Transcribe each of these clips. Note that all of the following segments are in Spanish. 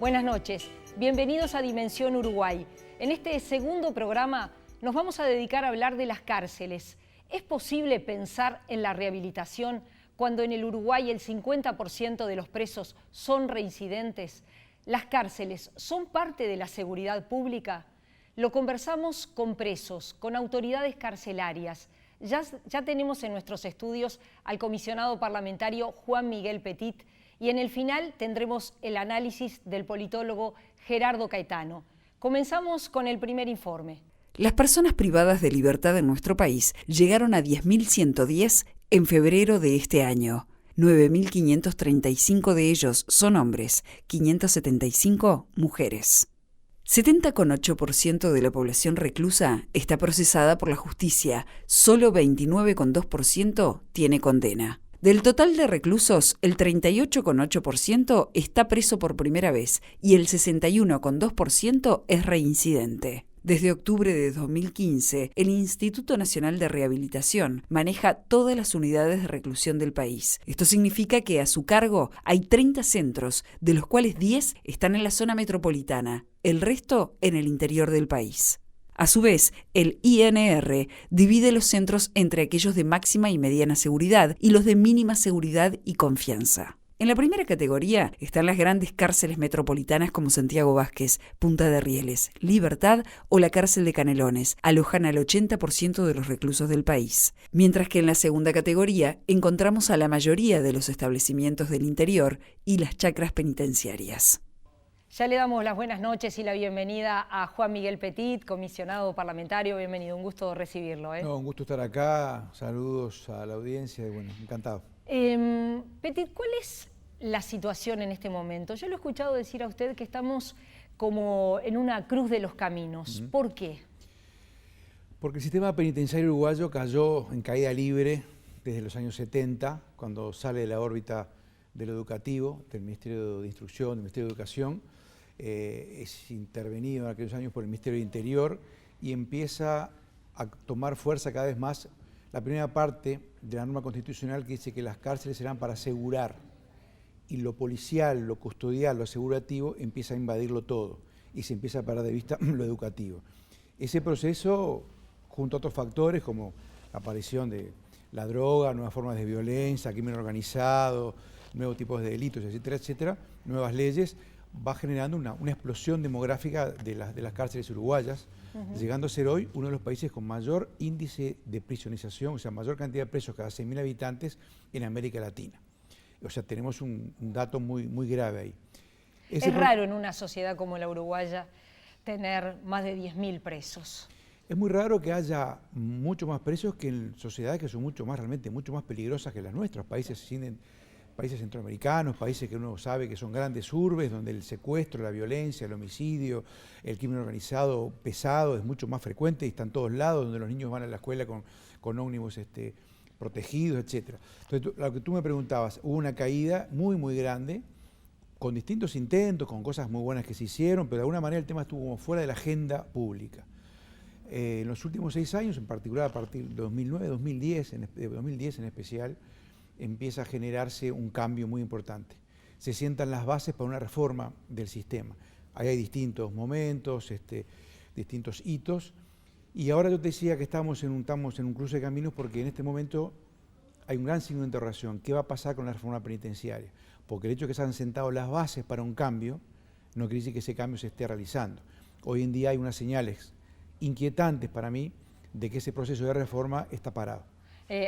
Buenas noches, bienvenidos a Dimensión Uruguay. En este segundo programa nos vamos a dedicar a hablar de las cárceles. ¿Es posible pensar en la rehabilitación cuando en el Uruguay el 50% de los presos son reincidentes? ¿Las cárceles son parte de la seguridad pública? Lo conversamos con presos, con autoridades carcelarias. Ya tenemos en nuestros estudios al comisionado parlamentario Juan Miguel Petit y en el final tendremos el análisis del politólogo Gerardo Caetano. Comenzamos con el primer informe. Las personas privadas de libertad en nuestro país llegaron a 10.110 en febrero de este año. 9.535 de ellos son hombres, 575 mujeres. 70,8% de la población reclusa está procesada por la justicia, solo 29,2% tiene condena. Del total de reclusos, el 38,8% está preso por primera vez y el 61,2% es reincidente. Desde octubre de 2015, el Instituto Nacional de Rehabilitación maneja todas las unidades de reclusión del país. Esto significa que a su cargo hay 30 centros, de los cuales 10 están en la zona metropolitana, el resto en el interior del país. A su vez, el INR divide los centros entre aquellos de máxima y mediana seguridad y los de mínima seguridad y confianza. En la primera categoría están las grandes cárceles metropolitanas como Santiago Vázquez, Punta de Rieles, Libertad o la cárcel de Canelones. Alojan al 80% de los reclusos del país. Mientras que en la segunda categoría encontramos a la mayoría de los establecimientos del interior y las chacras penitenciarias. Ya le damos las buenas noches y la bienvenida a Juan Miguel Petit, comisionado parlamentario. Bienvenido, un gusto recibirlo. No, un gusto estar acá. Saludos a la audiencia y bueno, encantado. Petit, ¿cuál es la situación en este momento? Yo lo he escuchado decir a usted que estamos como en una cruz de los caminos. ¿Por qué? Porque el sistema penitenciario uruguayo cayó en caída libre desde los años 70, cuando sale de la órbita de lo educativo, del Ministerio de Instrucción, del Ministerio de Educación, es intervenido en aquellos años por el Ministerio de Interior y empieza a tomar fuerza cada vez más la primera parte de la norma constitucional que dice que las cárceles serán para asegurar, y lo policial, lo custodial, lo asegurativo empieza a invadirlo todo y se empieza a perder de vista lo educativo. Ese proceso, junto a otros factores como la aparición de la droga, nuevas formas de violencia, crimen organizado, nuevos tipos de delitos, etcétera, etcétera, nuevas leyes, va generando una explosión demográfica de las cárceles uruguayas, llegando a ser hoy uno de los países con mayor índice de prisionización, o sea, mayor cantidad de presos cada 100.000 habitantes en América Latina. O sea, tenemos un dato muy grave ahí. Es raro en una sociedad como la uruguaya tener más de 10.000 presos. Es muy raro que haya mucho más presos que en sociedades que son realmente mucho más peligrosas que las nuestras, países centroamericanos, países que uno sabe que son grandes urbes, donde el secuestro, la violencia, el homicidio, el crimen organizado pesado es mucho más frecuente y está en todos lados, donde los niños van a la escuela con ómnibus protegidos, etc. Entonces, lo que tú me preguntabas, hubo una caída muy grande, con distintos intentos, con cosas muy buenas que se hicieron, pero de alguna manera el tema estuvo como fuera de la agenda pública. En los últimos 6 años, en particular a partir de 2009, 2010 en especial, empieza a generarse un cambio muy importante. Se sientan las bases para una reforma del sistema. Ahí hay distintos momentos, distintos hitos, y ahora yo te decía que estamos en un cruce de caminos porque en este momento hay un gran signo de interrogación. ¿Qué va a pasar con la reforma penitenciaria? Porque el hecho de que se han sentado las bases para un cambio no quiere decir que ese cambio se esté realizando. Hoy en día hay unas señales inquietantes para mí de que ese proceso de reforma está parado.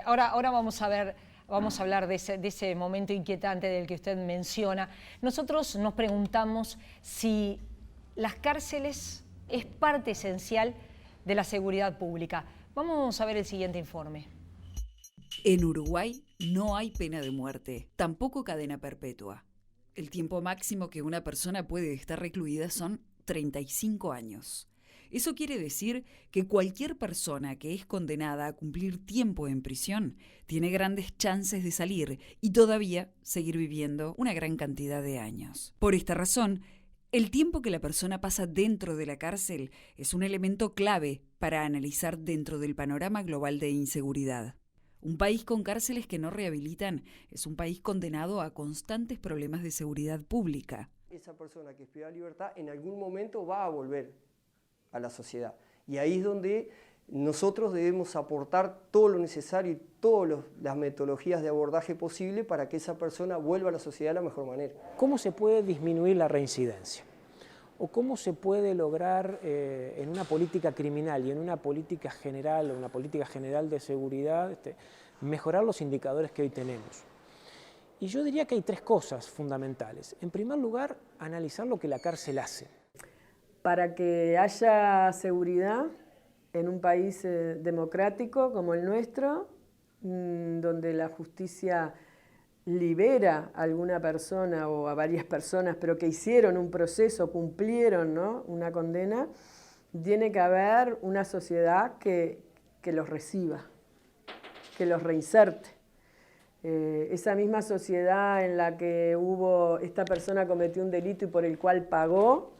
Ahora vamos a hablar de ese momento inquietante del que usted menciona. Nosotros nos preguntamos si las cárceles es parte esencial de la seguridad pública. Vamos a ver el siguiente informe. En Uruguay no hay pena de muerte, tampoco cadena perpetua. El tiempo máximo que una persona puede estar recluida son 35 años. Eso quiere decir que cualquier persona que es condenada a cumplir tiempo en prisión tiene grandes chances de salir y todavía seguir viviendo una gran cantidad de años. Por esta razón, el tiempo que la persona pasa dentro de la cárcel es un elemento clave para analizar dentro del panorama global de inseguridad. Un país con cárceles que no rehabilitan es un país condenado a constantes problemas de seguridad pública. Esa persona que es privada de libertad en algún momento va a volver a la sociedad. Y ahí es donde nosotros debemos aportar todo lo necesario y todas las metodologías de abordaje posible para que esa persona vuelva a la sociedad de la mejor manera. ¿Cómo se puede disminuir la reincidencia? ¿O cómo se puede lograr en una política criminal y en una política general de seguridad mejorar los indicadores que hoy tenemos? Y yo diría que hay tres cosas fundamentales. En primer lugar, analizar lo que la cárcel hace. Para que haya seguridad en un país democrático como el nuestro, donde la justicia libera a alguna persona o a varias personas, pero que hicieron un proceso, cumplieron, ¿no?, una condena, tiene que haber una sociedad que los reciba, que los reinserte. Esa misma sociedad en la que esta persona cometió un delito y por el cual pagó,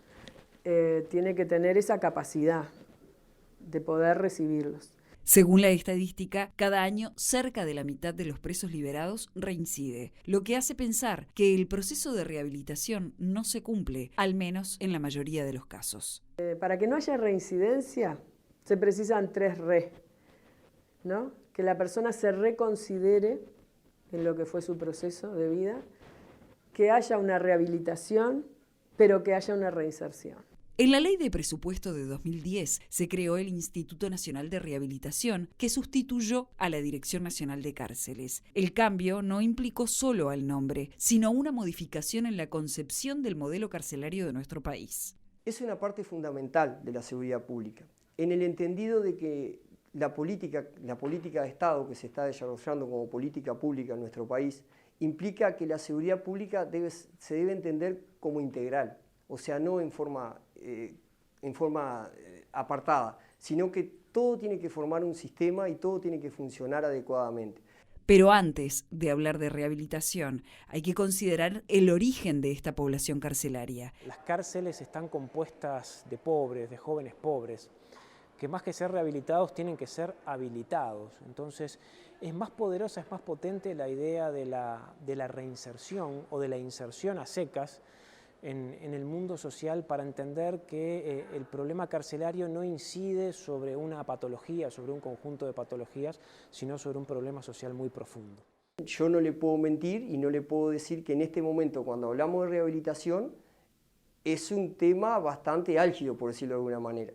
tiene que tener esa capacidad de poder recibirlos. Según la estadística, cada año cerca de la mitad de los presos liberados reincide, lo que hace pensar que el proceso de rehabilitación no se cumple, al menos en la mayoría de los casos. Para que no haya reincidencia, se precisan 3 re, ¿no? Que la persona se reconsidere en lo que fue su proceso de vida, que haya una rehabilitación, pero que haya una reinserción. En la Ley de Presupuesto de 2010 se creó el Instituto Nacional de Rehabilitación, que sustituyó a la Dirección Nacional de Cárceles. El cambio no implicó solo al nombre, sino una modificación en la concepción del modelo carcelario de nuestro país. Es una parte fundamental de la seguridad pública, en el entendido de que la política de Estado que se está desarrollando como política pública en nuestro país implica que la seguridad pública se debe entender como integral, o sea, no en forma apartada, sino que todo tiene que formar un sistema y todo tiene que funcionar adecuadamente. Pero antes de hablar de rehabilitación, hay que considerar el origen de esta población carcelaria. Las cárceles están compuestas de pobres, de jóvenes pobres, que más que ser rehabilitados tienen que ser habilitados. Entonces es más poderosa, es más potente la idea de la reinserción o de la inserción a secas en el mundo social para entender que el problema carcelario no incide sobre una patología, sobre un conjunto de patologías, sino sobre un problema social muy profundo. Yo no le puedo mentir y no le puedo decir que en este momento, cuando hablamos de rehabilitación, es un tema bastante álgido, por decirlo de alguna manera.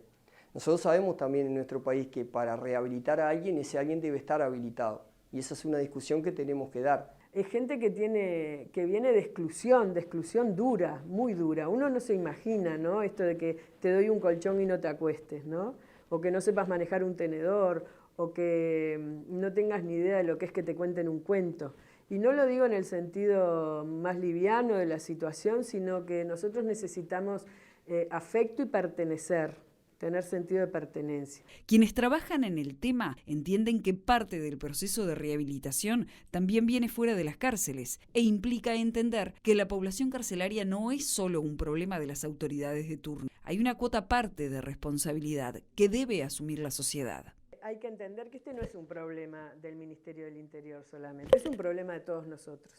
Nosotros sabemos también en nuestro país que para rehabilitar a alguien, ese alguien debe estar habilitado. Y esa es una discusión que tenemos que dar. Es gente que viene de exclusión dura, muy dura. Uno no se imagina, ¿no?, esto de que te doy un colchón y no te acuestes, ¿no? O que no sepas manejar un tenedor, o que no tengas ni idea de lo que es que te cuenten un cuento. Y no lo digo en el sentido más liviano de la situación, sino que nosotros necesitamos afecto y pertenecer. Tener sentido de pertenencia. Quienes trabajan en el tema entienden que parte del proceso de rehabilitación también viene fuera de las cárceles e implica entender que la población carcelaria no es solo un problema de las autoridades de turno. Hay una cuota parte de responsabilidad que debe asumir la sociedad. Hay que entender que este no es un problema del Ministerio del Interior solamente, es un problema de todos nosotros.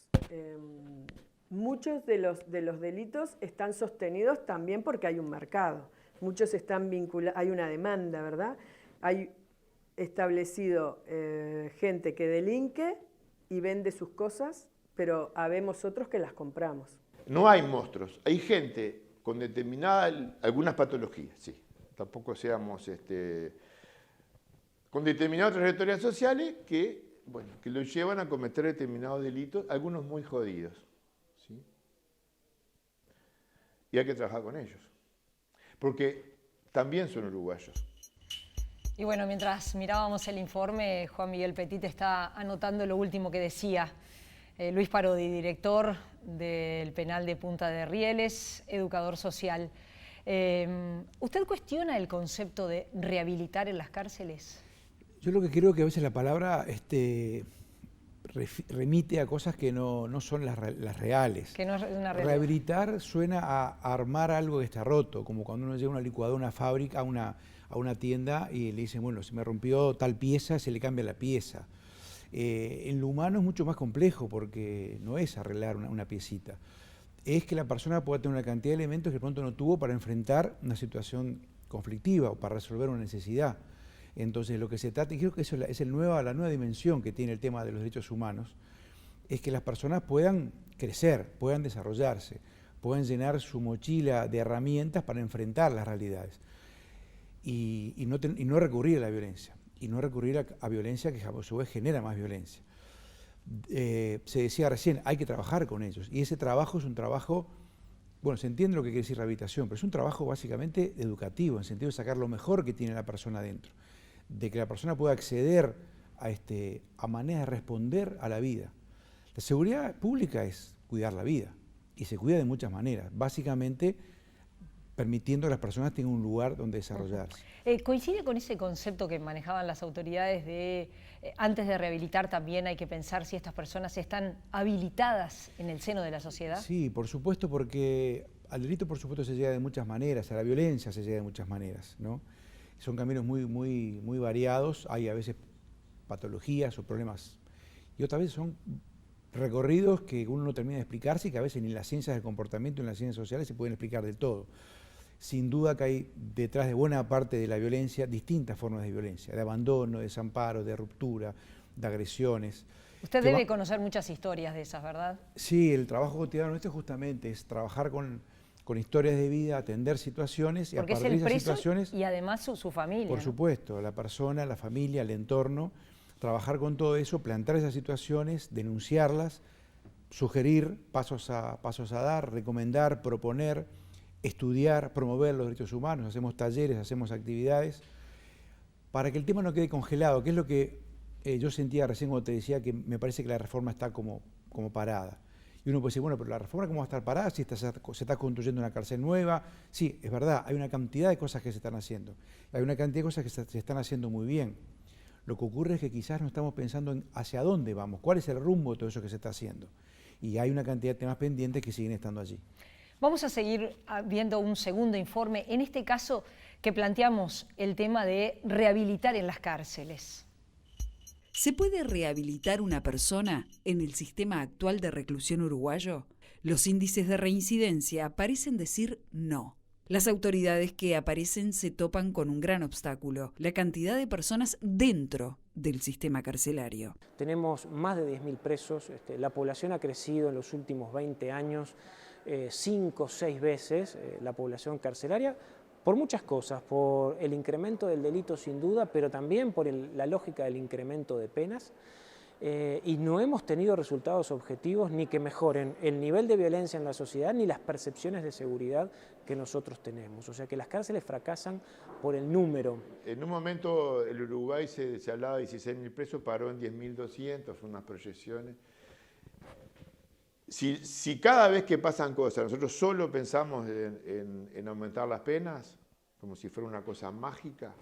Muchos de los delitos están sostenidos también porque hay un mercado. Muchos están vinculados, hay una demanda, ¿verdad? Hay establecido gente que delinque y vende sus cosas, pero habemos otros que las compramos. No hay monstruos, hay gente con algunas patologías, sí. Tampoco seamos con determinadas trayectorias sociales que los llevan a cometer determinados delitos, algunos muy jodidos, ¿sí? Y hay que trabajar con ellos. Porque también son uruguayos. Y bueno, mientras mirábamos el informe, Juan Miguel Petit está anotando lo último que decía Luis Parodi, director del penal de Punta de Rieles, educador social. ¿Usted cuestiona el concepto de rehabilitar en las cárceles? Yo lo que creo que a veces la palabra remite a cosas que no son las reales. Que no es una realidad. Rehabilitar suena a armar algo que está roto, como cuando uno llega a una licuadora, a una fábrica, a una tienda y le dicen, bueno, se me rompió tal pieza, se le cambia la pieza. En lo humano es mucho más complejo porque no es arreglar una piecita. es que la persona pueda tener una cantidad de elementos que de pronto no tuvo para enfrentar una situación conflictiva o para resolver una necesidad. Entonces lo que se trata, y creo que eso es la nueva dimensión que tiene el tema de los derechos humanos, es que las personas puedan crecer, puedan desarrollarse, puedan llenar su mochila de herramientas para enfrentar las realidades y no recurrir a la violencia, y no recurrir a violencia que a su vez genera más violencia. Se decía recién, hay que trabajar con ellos, y ese trabajo es un trabajo, bueno, se entiende lo que quiere decir rehabilitación, pero es un trabajo básicamente educativo, en el sentido de sacar lo mejor que tiene la persona adentro, de que la persona pueda acceder a maneras de responder a la vida. La seguridad pública es cuidar la vida, y se cuida de muchas maneras, básicamente permitiendo que las personas tengan un lugar donde desarrollarse. ¿Coincide con ese concepto que manejaban las autoridades de antes de rehabilitar también hay que pensar si estas personas están habilitadas en el seno de la sociedad? Sí, por supuesto, porque al delito por supuesto se llega de muchas maneras, a la violencia se llega de muchas maneras, ¿no? Son caminos muy variados, hay a veces patologías o problemas, y otras veces son recorridos que uno no termina de explicarse y que a veces ni en las ciencias del comportamiento ni en las ciencias sociales se pueden explicar del todo. Sin duda que hay detrás de buena parte de la violencia distintas formas de violencia, de abandono, de desamparo, de ruptura, de agresiones. Usted debe conocer muchas historias de esas, ¿verdad? Sí, el trabajo cotidiano nuestro justamente es trabajar con historias de vida, atender situaciones y porque a partir de esas situaciones... y además su familia. Por supuesto, la persona, la familia, el entorno, trabajar con todo eso, plantear esas situaciones, denunciarlas, sugerir pasos a dar, recomendar, proponer, estudiar, promover los derechos humanos, hacemos talleres, hacemos actividades, para que el tema no quede congelado, que es lo que yo sentía recién cuando te decía que me parece que la reforma está como parada. Y uno puede decir, bueno, pero la reforma ¿cómo va a estar parada si se está construyendo una cárcel nueva? Sí, es verdad, hay una cantidad de cosas que se están haciendo, hay una cantidad de cosas que se están haciendo muy bien. Lo que ocurre es que quizás no estamos pensando en hacia dónde vamos, cuál es el rumbo de todo eso que se está haciendo. Y hay una cantidad de temas pendientes que siguen estando allí. Vamos a seguir viendo un segundo informe, en este caso que planteamos el tema de rehabilitar en las cárceles. ¿Se puede rehabilitar una persona en el sistema actual de reclusión uruguayo? Los índices de reincidencia parecen decir no. Las autoridades que aparecen se topan con un gran obstáculo, la cantidad de personas dentro del sistema carcelario. Tenemos más de 10.000 presos, la población ha crecido en los últimos 20 años, 5 o 6 veces la población carcelaria, por muchas cosas, por el incremento del delito sin duda, pero también por la lógica del incremento de penas. Y no hemos tenido resultados objetivos ni que mejoren el nivel de violencia en la sociedad ni las percepciones de seguridad que nosotros tenemos. O sea que las cárceles fracasan por el número. En un momento el Uruguay se hablaba de 16.000 presos, paró en 10.200, fue unas proyecciones. Si cada vez que pasan cosas nosotros solo pensamos en aumentar las penas, como si fuera una cosa mágica,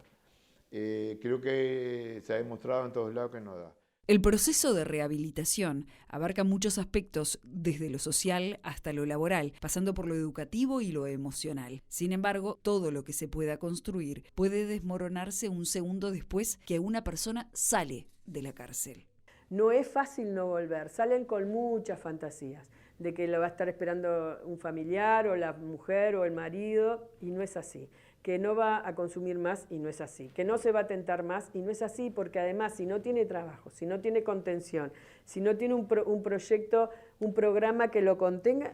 creo que se ha demostrado en todos lados que no da. El proceso de rehabilitación abarca muchos aspectos, desde lo social hasta lo laboral, pasando por lo educativo y lo emocional. Sin embargo, todo lo que se pueda construir puede desmoronarse un segundo después que una persona sale de la cárcel. No es fácil no volver, salen con muchas fantasías de que lo va a estar esperando un familiar o la mujer o el marido, y no es así. Que no va a consumir más, y no es así. Que no se va a tentar más, y no es así, porque además si no tiene trabajo, si no tiene contención, si no tiene un proyecto, un programa que lo contenga,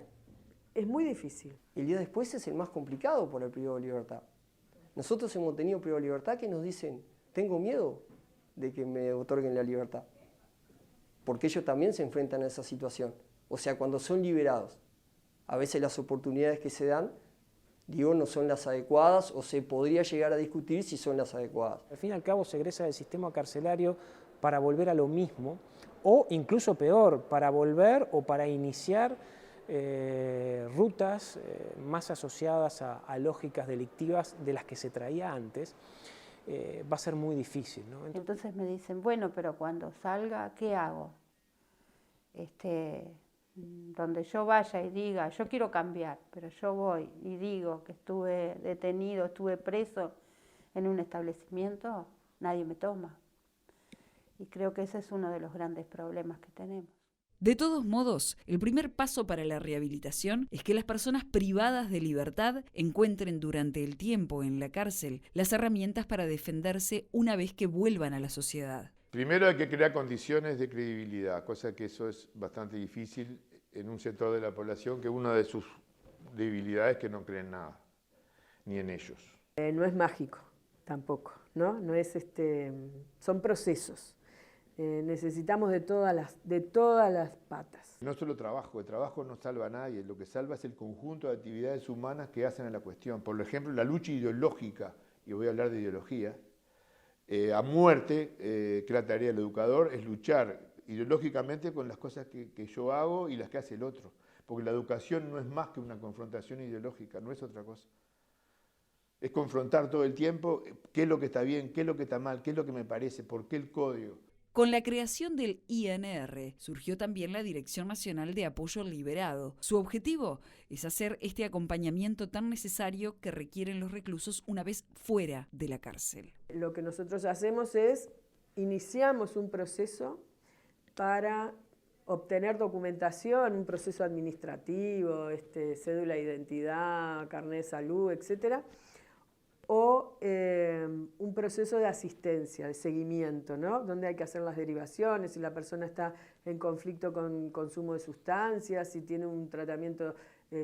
es muy difícil. El día después es el más complicado por el privado de libertad. Nosotros hemos tenido privados de libertad que nos dicen, tengo miedo de que me otorguen la libertad, porque ellos también se enfrentan a esa situación. O sea, cuando son liberados, a veces las oportunidades que se dan, no son las adecuadas, o se podría llegar a discutir si son las adecuadas. Al fin y al cabo se egresa del sistema carcelario para volver a lo mismo, o incluso peor, para volver o para iniciar rutas más asociadas a lógicas delictivas de las que se traía antes. Va a ser muy difícil, ¿no? Entonces me dicen, bueno, pero cuando salga, ¿qué hago? Donde yo vaya y diga, yo quiero cambiar, pero yo voy y digo que estuve detenido, estuve preso en un establecimiento, nadie me toma. Y creo que ese es uno de los grandes problemas que tenemos. De todos modos, el primer paso para la rehabilitación es que las personas privadas de libertad encuentren durante el tiempo en la cárcel las herramientas para defenderse una vez que vuelvan a la sociedad. Primero hay que crear condiciones de credibilidad, cosa que eso es bastante difícil en un sector de la población que una de sus debilidades es que no creen nada, ni en ellos. No es mágico tampoco, ¿no? No es son procesos. Necesitamos de todas las patas. No solo trabajo, el trabajo no salva a nadie, lo que salva es el conjunto de actividades humanas que hacen a la cuestión. Por ejemplo, la lucha ideológica, y voy a hablar de ideología, a muerte, que es la tarea del educador, es luchar ideológicamente con las cosas que yo hago y las que hace el otro. Porque la educación no es más que una confrontación ideológica, no es otra cosa. Es confrontar todo el tiempo qué es lo que está bien, qué es lo que está mal, qué es lo que me parece, por qué el código. Con la creación del INR surgió también la Dirección Nacional de Apoyo al Liberado. Su objetivo es hacer este acompañamiento tan necesario que requieren los reclusos una vez fuera de la cárcel. Lo que nosotros hacemos es, iniciamos un proceso para obtener documentación, un proceso administrativo, cédula de identidad, carnet de salud, etcétera, o un proceso de asistencia, de seguimiento, ¿no? Donde hay que hacer las derivaciones, si la persona está en conflicto con consumo de sustancias, si tiene un tratamiento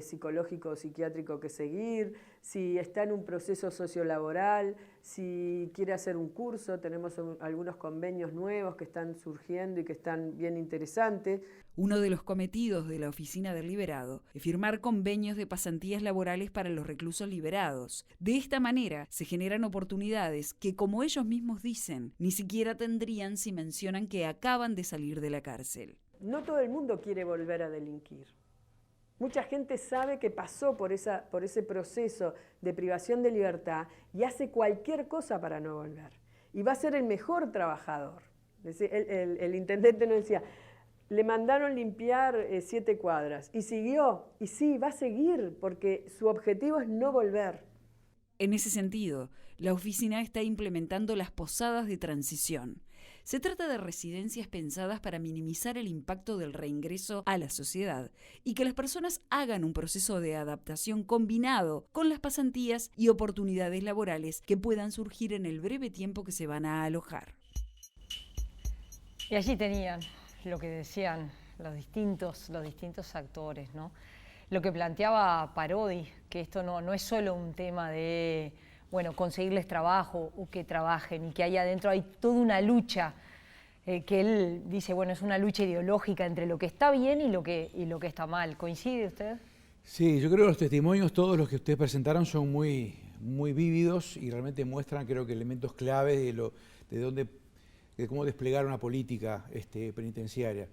psicológico o psiquiátrico que seguir, si está en un proceso sociolaboral, si quiere hacer un curso, tenemos algunos convenios nuevos que están surgiendo y que están bien interesantes. Uno de los cometidos de la Oficina del Liberado es firmar convenios de pasantías laborales para los reclusos liberados. De esta manera se generan oportunidades que, como ellos mismos dicen, ni siquiera tendrían si mencionan que acaban de salir de la cárcel. No todo el mundo quiere volver a delinquir. Mucha gente sabe que pasó por ese proceso de privación de libertad y hace cualquier cosa para no volver. Y va a ser el mejor trabajador. El intendente nos decía, le mandaron limpiar 7 cuadras y siguió. Y sí, va a seguir porque su objetivo es no volver. En ese sentido, la oficina está implementando las posadas de transición. Se trata de residencias pensadas para minimizar el impacto del reingreso a la sociedad y que las personas hagan un proceso de adaptación combinado con las pasantías y oportunidades laborales que puedan surgir en el breve tiempo que se van a alojar. Y allí tenían lo que decían los distintos actores, ¿no? Lo que planteaba Parodi, que esto no es solo un tema de conseguirles trabajo o que trabajen y que ahí adentro hay toda una lucha que él dice, es una lucha ideológica entre lo que está bien y lo que está mal. ¿Coincide usted? Sí, yo creo que los testimonios, todos los que ustedes presentaron, son muy, muy vívidos y realmente muestran, creo que, elementos claves de cómo desplegar una política penitenciaria.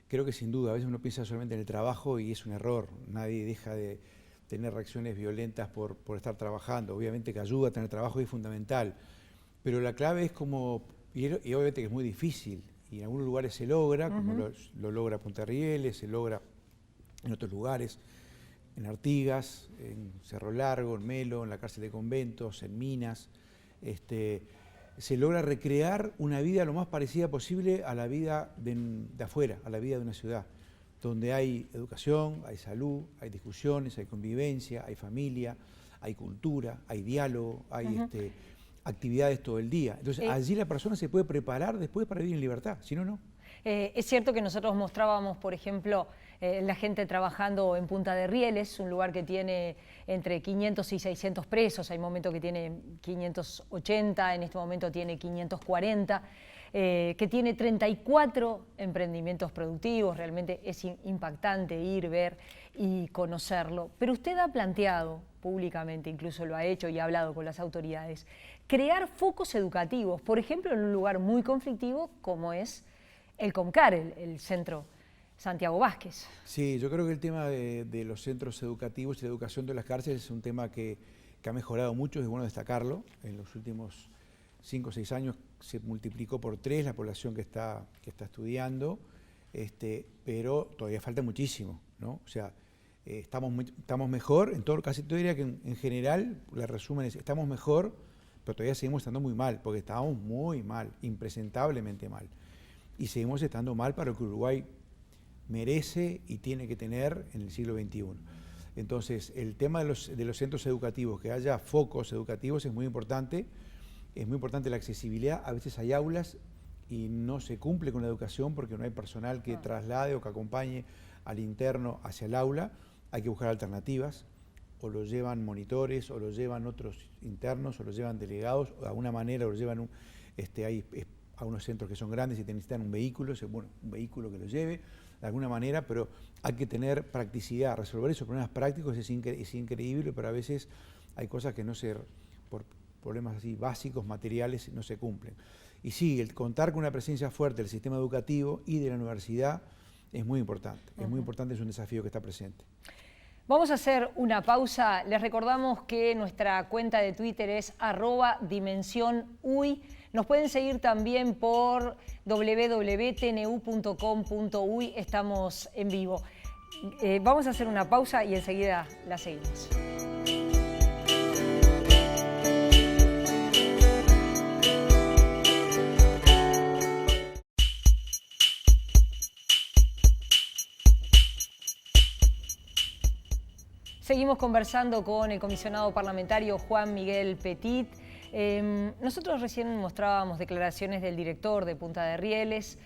Creo que sin duda, a veces uno piensa solamente en el trabajo y es un error. Nadie deja de tener reacciones violentas por estar trabajando. Obviamente que ayuda a tener trabajo y es fundamental, pero la clave es y obviamente que es muy difícil, y en algunos lugares se logra, como lo logra Punta Rieles, se logra en otros lugares, en Artigas, en Cerro Largo, en Melo, en la cárcel de conventos, en Minas. Se logra recrear una vida lo más parecida posible a la vida de afuera, a la vida de una ciudad, donde hay educación, hay salud, hay discusiones, hay convivencia, hay familia, hay cultura, hay diálogo, hay actividades todo el día. Entonces allí la persona se puede preparar después para vivir en libertad, si no, no. Es cierto que nosotros mostrábamos, por ejemplo, la gente trabajando en Punta de Rieles, un lugar que tiene entre 500 y 600 presos, hay momentos que tiene 580, en este momento tiene 540, que tiene 34 emprendimientos productivos. Realmente es impactante ir, ver y conocerlo. Pero usted ha planteado públicamente, incluso lo ha hecho y ha hablado con las autoridades, crear focos educativos, por ejemplo, en un lugar muy conflictivo como es el COMCAR, el Centro Santiago Vázquez. Sí, yo creo que el tema de los centros educativos y la educación de las cárceles es un tema que ha mejorado mucho, es bueno destacarlo. En los últimos 5 o 6 años se multiplicó por 3 la población que está estudiando, pero todavía falta muchísimo, ¿no? O sea, estamos mejor, casi te diría que en general, el resumen es, estamos mejor, pero todavía seguimos estando muy mal, porque estábamos muy mal, impresentablemente mal. Y seguimos estando mal para que Uruguay merece y tiene que tener en el siglo XXI. Entonces, el tema de los centros educativos, que haya focos educativos, es muy importante la accesibilidad. A veces hay aulas y no se cumple con la educación porque no hay personal que traslade o que acompañe al interno hacia el aula. Hay que buscar alternativas, o lo llevan monitores, o lo llevan otros internos, o lo llevan delegados, o de alguna manera lo llevan a unos centros que son grandes y necesitan un vehículo, un vehículo que lo lleve, de alguna manera, pero hay que tener practicidad. Resolver esos problemas prácticos es increíble, pero a veces hay cosas que por problemas así básicos, materiales, no se cumplen. Y sí, el contar con una presencia fuerte del sistema educativo y de la universidad es muy importante. Es muy importante, es un desafío que está presente. Vamos a hacer una pausa. Les recordamos que nuestra cuenta de Twitter es @dimensionui. Nos pueden seguir también por www.tnu.com.uy. Estamos en vivo. Vamos a hacer una pausa y enseguida la seguimos. Seguimos conversando con el comisionado parlamentario Juan Miguel Petit. Nosotros recién mostrábamos declaraciones del director de Punta de Rieles,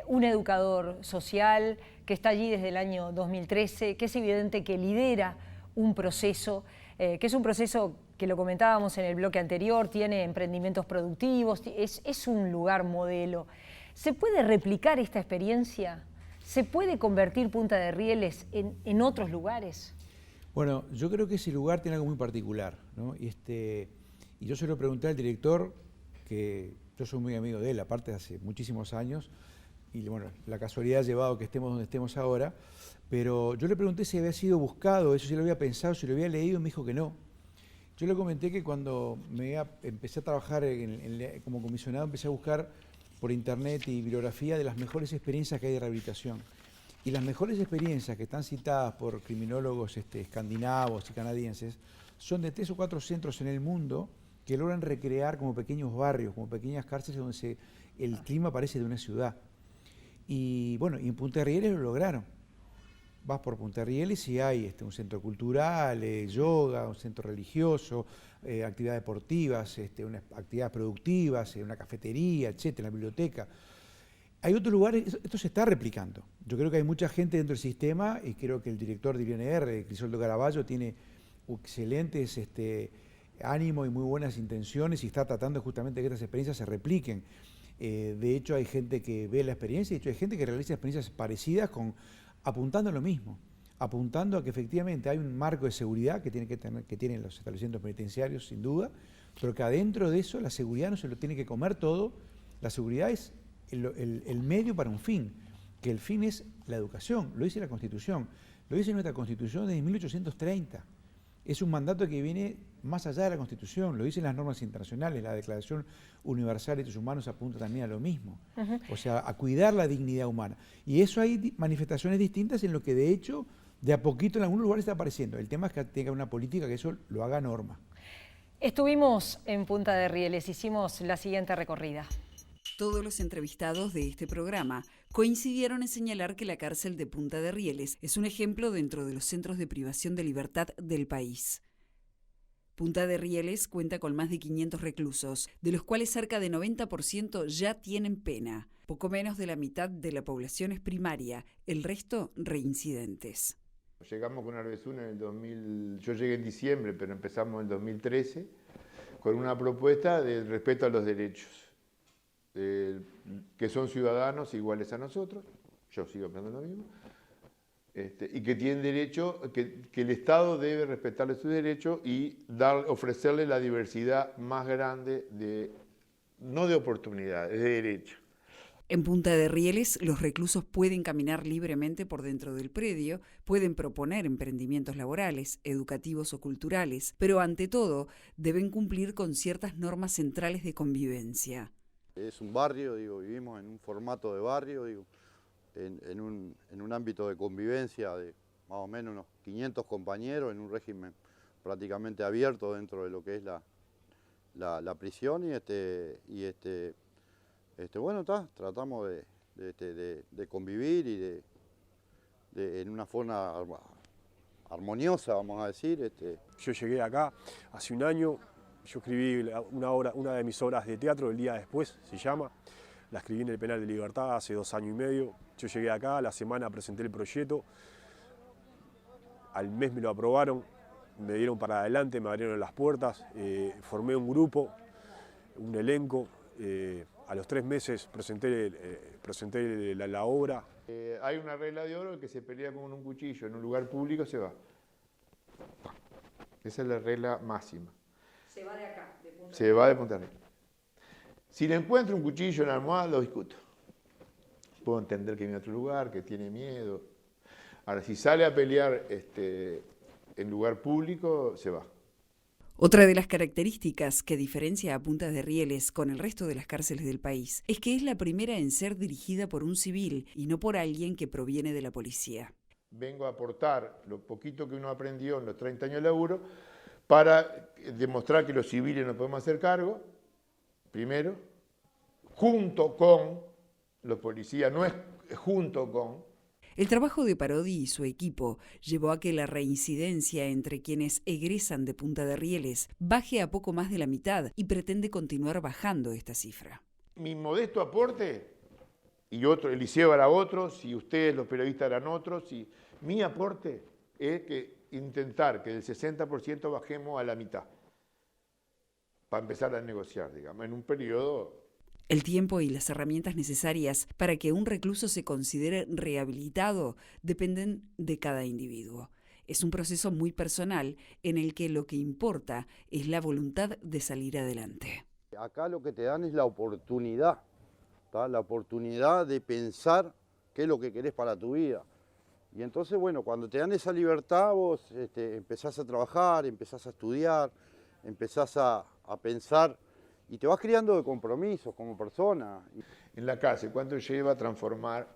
un educador social que está allí desde el año 2013, que es evidente que lidera un proceso, que es un proceso que lo comentábamos en el bloque anterior, tiene emprendimientos productivos, es un lugar modelo. ¿Se puede replicar esta experiencia? ¿Se puede convertir Punta de Rieles en otros lugares? Bueno, yo creo que ese lugar tiene algo muy particular, ¿no? Y yo se lo pregunté al director, que yo soy muy amigo de él, aparte de hace muchísimos años, y bueno, la casualidad ha llevado que estemos donde estemos ahora, pero yo le pregunté si había sido buscado, eso si lo había pensado, si lo había leído, y me dijo que no. Yo le comenté que cuando empecé a trabajar como comisionado, empecé a buscar por internet y bibliografía de las mejores experiencias que hay de rehabilitación. Y las mejores experiencias que están citadas por criminólogos escandinavos y canadienses son de 3 o 4 centros en el mundo que logran recrear como pequeños barrios, como pequeñas cárceles donde el clima parece de una ciudad. Y bueno, y en Punta de Rieles lo lograron. Vas por Punta de Rieles y hay un centro cultural, yoga, un centro religioso, actividades deportivas, actividades productivas, una cafetería, etcétera, una biblioteca. Hay otros lugares, esto se está replicando. Yo creo que hay mucha gente dentro del sistema y creo que el director del INR, Crisoldo Caraballo, tiene excelentes ánimo y muy buenas intenciones y está tratando justamente que estas experiencias se repliquen. De hecho, hay gente que ve la experiencia y de hecho hay gente que realiza experiencias parecidas apuntando a lo mismo, apuntando a que efectivamente hay un marco de seguridad que tienen los establecimientos penitenciarios, sin duda, pero que adentro de eso la seguridad no se lo tiene que comer todo. La seguridad es el medio para un fin, que el fin es la educación, lo dice la Constitución, lo dice nuestra Constitución desde 1830. Es un mandato que viene más allá de la Constitución, lo dicen las normas internacionales, la Declaración Universal de Derechos Humanos apunta también a lo mismo, o sea, a cuidar la dignidad humana. Y eso hay manifestaciones distintas en lo que de hecho de a poquito en algunos lugares está apareciendo. El tema es que tenga una política que eso lo haga norma. Estuvimos en Punta de Rieles, hicimos la siguiente recorrida. Todos los entrevistados de este programa coincidieron en señalar que la cárcel de Punta de Rieles es un ejemplo dentro de los centros de privación de libertad del país. Punta de Rieles cuenta con más de 500 reclusos, de los cuales cerca de 90% ya tienen pena. Poco menos de la mitad de la población es primaria, el resto reincidentes. Llegamos con Arbezuna en el 2000, yo llegué en diciembre, pero empezamos en el 2013, con una propuesta de respeto a los derechos. Que son ciudadanos iguales a nosotros, yo sigo pensando lo mismo, y que tienen derecho, que el Estado debe respetarle sus derechos y ofrecerle la diversidad más grande, no de oportunidades, de derechos. En Punta de Rieles, los reclusos pueden caminar libremente por dentro del predio, pueden proponer emprendimientos laborales, educativos o culturales, pero ante todo deben cumplir con ciertas normas centrales de convivencia. Es un barrio, vivimos en un formato de barrio, en un ámbito de convivencia de más o menos unos 500 compañeros, en un régimen prácticamente abierto dentro de lo que es la prisión bueno, tratamos de convivir y en una forma armoniosa, vamos a decir. Yo llegué acá hace un año, yo escribí una de mis obras de teatro, El día después se llama, la escribí en el Penal de Libertad hace 2 años y medio. Yo llegué acá, a la semana presenté el proyecto, al mes me lo aprobaron, me dieron para adelante, me abrieron las puertas, formé un grupo, un elenco, a los 3 meses presenté la obra. Hay una regla de oro: el que se pelea con un cuchillo en un lugar público se va. Esa es la regla máxima. Se va de acá, de Punta Rica. Se va de Punta Rica. Si le encuentro un cuchillo en la almohada, lo discuto. Puedo entender que viene a otro lugar, que tiene miedo. Ahora, si sale a pelear en lugar público, se va. Otra de las características que diferencia a Punta de Rieles con el resto de las cárceles del país es que es la primera en ser dirigida por un civil y no por alguien que proviene de la policía. Vengo a aportar lo poquito que uno aprendió en los 30 años de laburo para demostrar que los civiles nos podemos hacer cargo, primero, junto con los policías, no es junto con. El trabajo de Parodi y su equipo llevó a que la reincidencia entre quienes egresan de Punta de Rieles baje a poco más de la mitad y pretende continuar bajando esta cifra. Mi modesto aporte, y otro, el liceo era otro, si ustedes los periodistas eran otros, mi aporte es que intentar que del 60% bajemos a la mitad, para empezar a negociar, digamos, en un periodo. El tiempo y las herramientas necesarias para que un recluso se considere rehabilitado dependen de cada individuo. Es un proceso muy personal en el que lo que importa es la voluntad de salir adelante. Acá lo que te dan es la oportunidad, ¿tá? La oportunidad de pensar qué es lo que querés para tu vida. Y entonces, bueno, cuando te dan esa libertad, vos empezás a trabajar, empezás a estudiar, empezás a pensar. Y te vas criando de compromisos como persona. En la cárcel, ¿cuánto lleva a transformar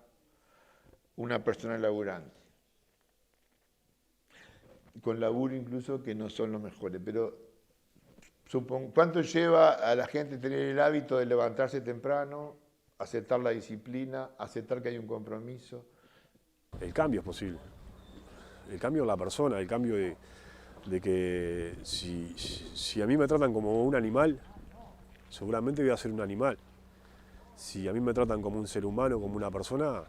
una persona laburante? Con laburo incluso que no son los mejores, pero ¿cuánto lleva a la gente tener el hábito de levantarse temprano, aceptar la disciplina, aceptar que hay un compromiso? El cambio es posible. El cambio de la persona, el cambio de que si a mí me tratan como un animal, seguramente voy a ser un animal. Si a mí me tratan como un ser humano, como una persona,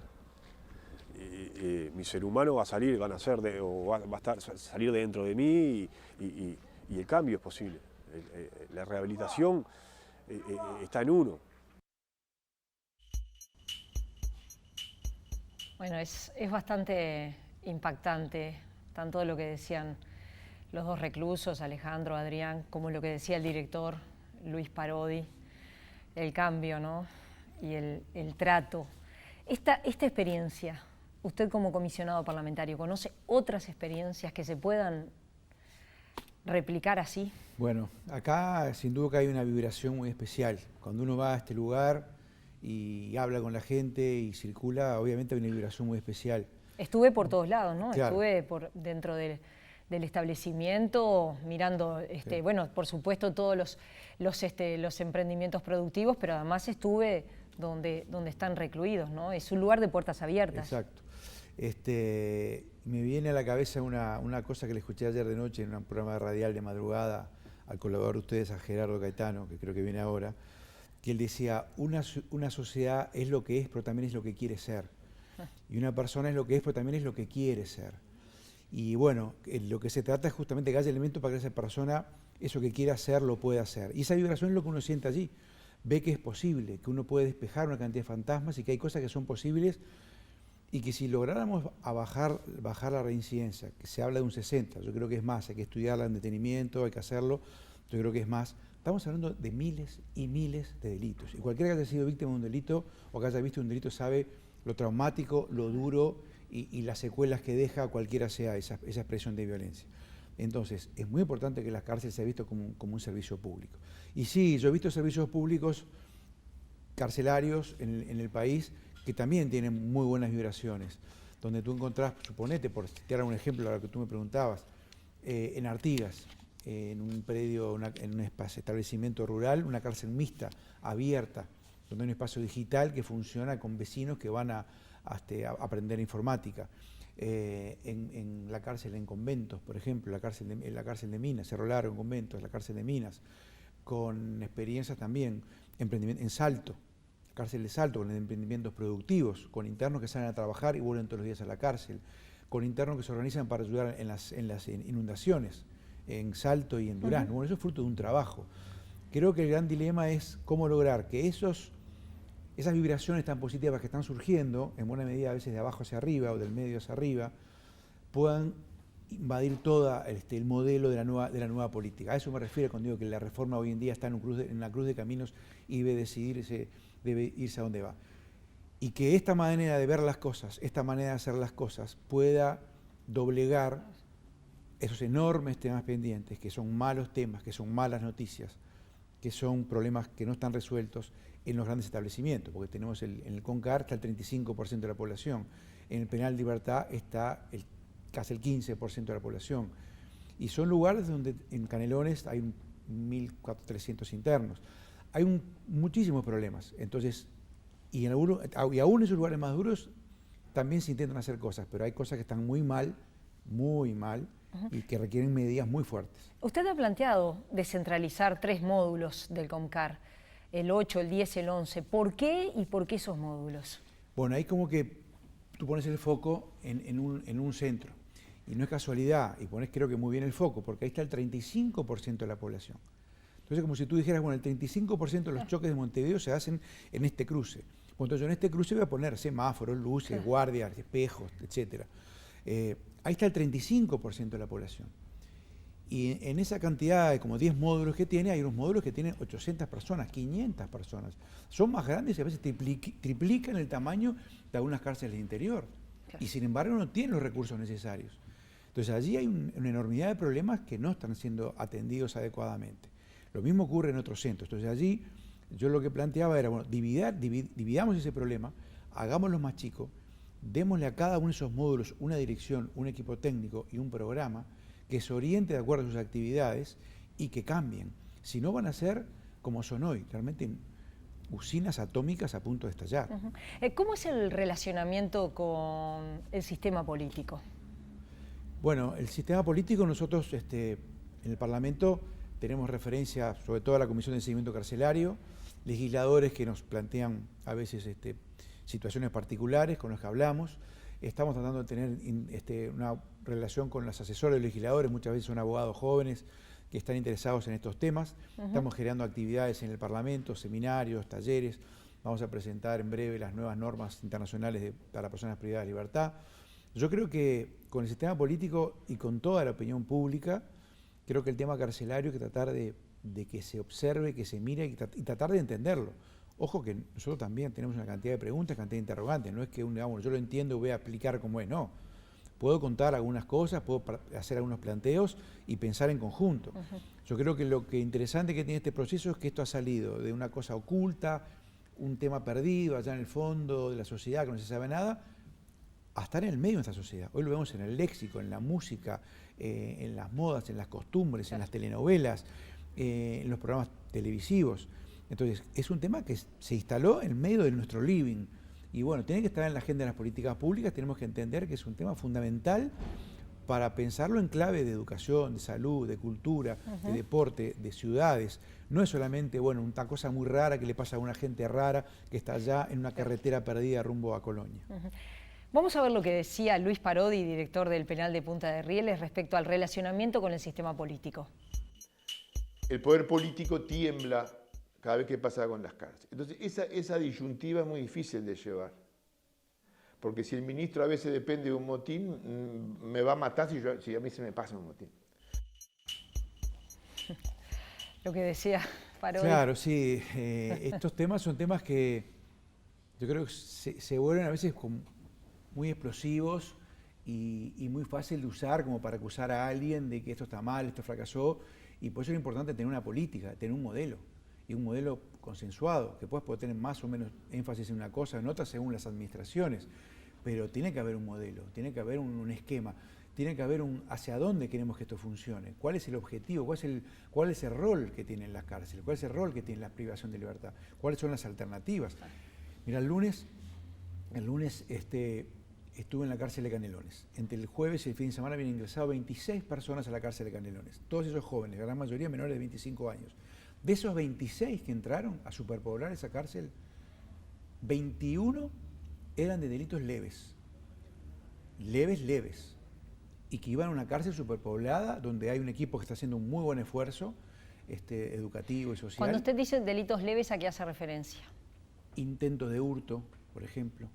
mi ser humano va a salir, va a salir de dentro de mí y el cambio es posible. La rehabilitación está en uno. Bueno, es bastante impactante tanto lo que decían los 2 reclusos, Alejandro, Adrián, como lo que decía el director Luis Parodi, el cambio, ¿no? Y el trato. Esta experiencia, usted como comisionado parlamentario, ¿conoce otras experiencias que se puedan replicar así? Bueno, acá sin duda que hay una vibración muy especial. Cuando uno va a este lugar y habla con la gente y circula, obviamente hay una vibración muy especial. Estuve por todos lados, ¿no? Claro. Estuve dentro del establecimiento, mirando, sí. Bueno, por supuesto todos los emprendimientos productivos, pero además estuve donde están recluidos, ¿no? Es un lugar de puertas abiertas. Exacto. Me viene a la cabeza una cosa que le escuché ayer de noche en un programa radial de madrugada al colaborador de ustedes, a Gerardo Caetano, que creo que viene ahora, que él decía, una sociedad es lo que es, pero también es lo que quiere ser. Y una persona es lo que es, pero también es lo que quiere ser. Y bueno, lo que se trata es justamente que haya elementos para que esa persona, eso que quiera hacer, lo pueda hacer. Y esa vibración es lo que uno siente allí. Ve que es posible, que uno puede despejar una cantidad de fantasmas y que hay cosas que son posibles y que si lográramos bajar la reincidencia, que se habla de un 60, yo creo que es más, hay que estudiarla en detenimiento, hay que hacerlo, yo creo que es más. Estamos hablando de miles y miles de delitos. Y cualquiera que haya sido víctima de un delito o que haya visto un delito sabe lo traumático, lo duro y las secuelas que deja cualquiera sea esa expresión de violencia. Entonces, es muy importante que la cárcel sea visto como un servicio público. Y sí, yo he visto servicios públicos carcelarios en el país que también tienen muy buenas vibraciones, donde tú encontrás, suponete, por citar un ejemplo a lo que tú me preguntabas, en Artigas, en un predio, en un establecimiento rural, una cárcel mixta, abierta, donde hay un espacio digital que funciona con vecinos que van a aprender informática. En la cárcel en conventos, por ejemplo, la cárcel de Minas, Cerro Largo en conventos, la cárcel de Minas, con experiencias también en Salto, cárcel de Salto, con emprendimientos productivos, con internos que salen a trabajar y vuelven todos los días a la cárcel, con internos que se organizan para ayudar en las inundaciones, en Salto y en Durazno. Bueno, eso es fruto de un trabajo. Creo que el gran dilema es cómo lograr que esas vibraciones tan positivas que están surgiendo, en buena medida a veces de abajo hacia arriba o del medio hacia arriba, puedan invadir todo el modelo de la nueva política. A eso me refiero cuando digo que la reforma hoy en día está en la cruz de caminos y debe irse a donde va. Y que esta manera de ver las cosas, esta manera de hacer las cosas, pueda doblegar esos enormes temas pendientes, que son malos temas, que son malas noticias, que son problemas que no están resueltos en los grandes establecimientos, porque tenemos en el CONCAR está el 35% de la población, en el Penal Libertad está casi el 15% de la población, y son lugares donde en Canelones hay 1.300 internos. Hay muchísimos problemas, entonces, y aún en esos lugares más duros también se intentan hacer cosas, pero hay cosas que están muy mal, y que requieren medidas muy fuertes. Usted ha planteado descentralizar 3 módulos del CONCAR, el 8, el 10, el 11. ¿Por qué y por qué esos módulos? Bueno, ahí como que tú pones el foco en un centro, y no es casualidad, y pones creo que muy bien el foco, porque ahí está el 35% de la población. Entonces como si tú dijeras, bueno, el 35% de los choques de Montevideo se hacen en este cruce. Entonces yo en este cruce voy a poner semáforos, luces, guardias, espejos, etc. Ahí está el 35% de la población. Y en esa cantidad de como 10 módulos que tiene, hay unos módulos que tienen 800 personas, 500 personas. Son más grandes y a veces triplican el tamaño de algunas cárceles de interior. Claro. Y sin embargo no tienen los recursos necesarios. Entonces allí hay una enormidad de problemas que no están siendo atendidos adecuadamente. Lo mismo ocurre en otros centros. Entonces allí yo lo que planteaba era, bueno, dividamos ese problema, hagámoslo más chico, démosle a cada uno de esos módulos una dirección, un equipo técnico y un programa que se oriente de acuerdo a sus actividades y que cambien. Si no van a ser como son hoy, realmente usinas atómicas a punto de estallar. ¿Cómo es el relacionamiento con el sistema político? Bueno, el sistema político, nosotros en el Parlamento tenemos referencia sobre todo a la Comisión de Seguimiento Carcelario, legisladores que nos plantean a veces situaciones particulares con los que hablamos. Estamos tratando de tener una relación con los asesores legisladores, muchas veces son abogados jóvenes que están interesados en estos temas. Estamos generando actividades en el Parlamento, seminarios, talleres. Vamos a presentar en breve las nuevas normas internacionales para personas privadas de libertad. Yo creo que con el sistema político y con toda la opinión pública, creo que el tema carcelario hay que tratar de que se observe, que se mire y tratar de entenderlo. Ojo que nosotros también tenemos una cantidad de preguntas, cantidad de interrogantes. No es que digamos, yo lo entiendo y voy a explicar cómo es, no. Puedo contar algunas cosas, puedo hacer algunos planteos y pensar en conjunto. Yo creo que lo que interesante que tiene este proceso es que esto ha salido de una cosa oculta, un tema perdido allá en el fondo de la sociedad que no se sabe nada, a estar en el medio de esta sociedad. Hoy lo vemos en el léxico, en la música, en las modas, en las costumbres, en las telenovelas, en los programas televisivos. Entonces, es un tema que se instaló en medio de nuestro living. Y bueno, tiene que estar en la agenda de las políticas públicas, tenemos que entender que es un tema fundamental para pensarlo en clave de educación, de salud, de cultura, de deporte, de ciudades. No es solamente, bueno, una cosa muy rara que le pasa a una gente rara que está allá en una carretera perdida rumbo a Colonia. Vamos a ver lo que decía Luis Parodi, director del penal de Punta de Rieles, respecto al relacionamiento con el sistema político. El poder político tiembla cada vez que pasa con las cárceles. Entonces, esa disyuntiva es muy difícil de llevar. Porque si el ministro a veces depende de un motín, me va a matar si a mí se me pasa un motín. Lo que decía Parodi. Claro, sí. Estos temas son temas que yo creo que se vuelven a veces muy explosivos y muy fácil de usar como para acusar a alguien de que esto está mal, esto fracasó. Y por eso es importante tener una política, tener un modelo. Y un modelo consensuado, que puede tener más o menos énfasis en una cosa o en otra según las administraciones, pero tiene que haber un modelo, tiene que haber un esquema, tiene que haber hacia dónde queremos que esto funcione, cuál es el objetivo, cuál es el rol que tienen las cárceles, cuál es el rol que tiene la privación de libertad, cuáles son las alternativas. Mira, el lunes El lunes estuve en la cárcel de Canelones. Entre el jueves y el fin de semana habían ingresado 26 personas a la cárcel de Canelones. Todos ellos jóvenes, la gran mayoría menores de 25 años. De esos 26 que entraron a superpoblar esa cárcel, 21 eran de delitos leves. Leves. Y que iban a una cárcel superpoblada donde hay un equipo que está haciendo un muy buen esfuerzo educativo y social. Cuando usted dice delitos leves, ¿a qué hace referencia? Intentos de hurto, por ejemplo.